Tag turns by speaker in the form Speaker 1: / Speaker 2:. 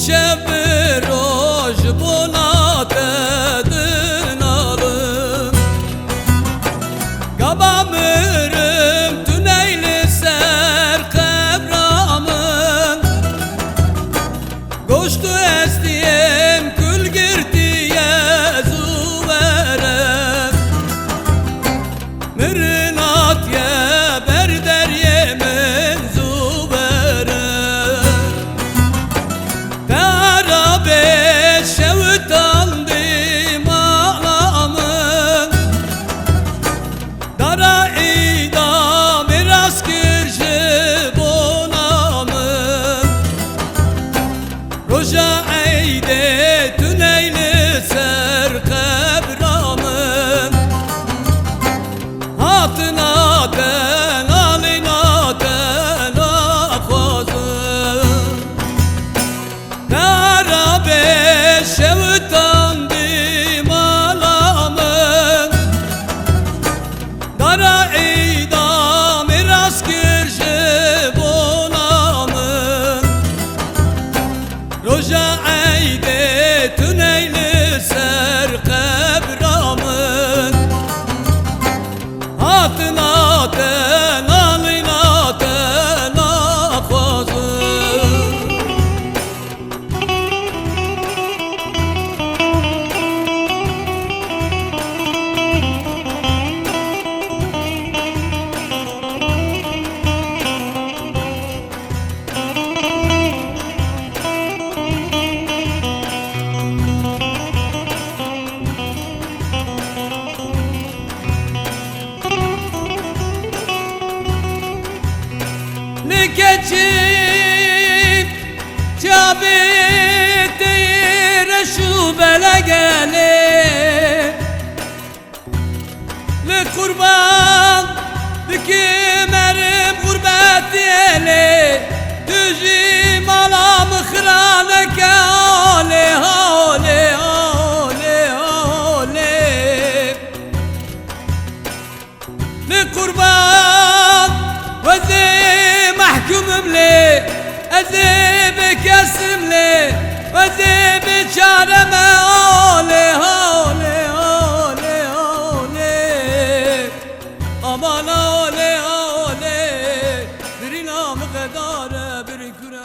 Speaker 1: شب روش بولات دنالım Kabamırım tüneyli ser kebramın Koştu estiyem kül girdiye zuverem Mırnat ye berder yemin zuverem Terabe şevtandim ağlamın Dara ida miras kirşi bonamın Roja eyde tüneyli ser kebramın Hatına ten alina ten akozun Terabe şevtandim ağlamın Dara ida miras kirşi bonamın Roja eyde tüneyli ser kebramın Hatına ten alina ten akozun Geçip cabit dire şu belegeli Le kurban Dikimerim gurbet diyeli Düzim alam hıraneke ale ale ale ale Le kurban Vezi mahkumum li Ezi bikesim li Vezi biçareme ale ale ale ale Aman ale ale Bir inamı kadar bir küre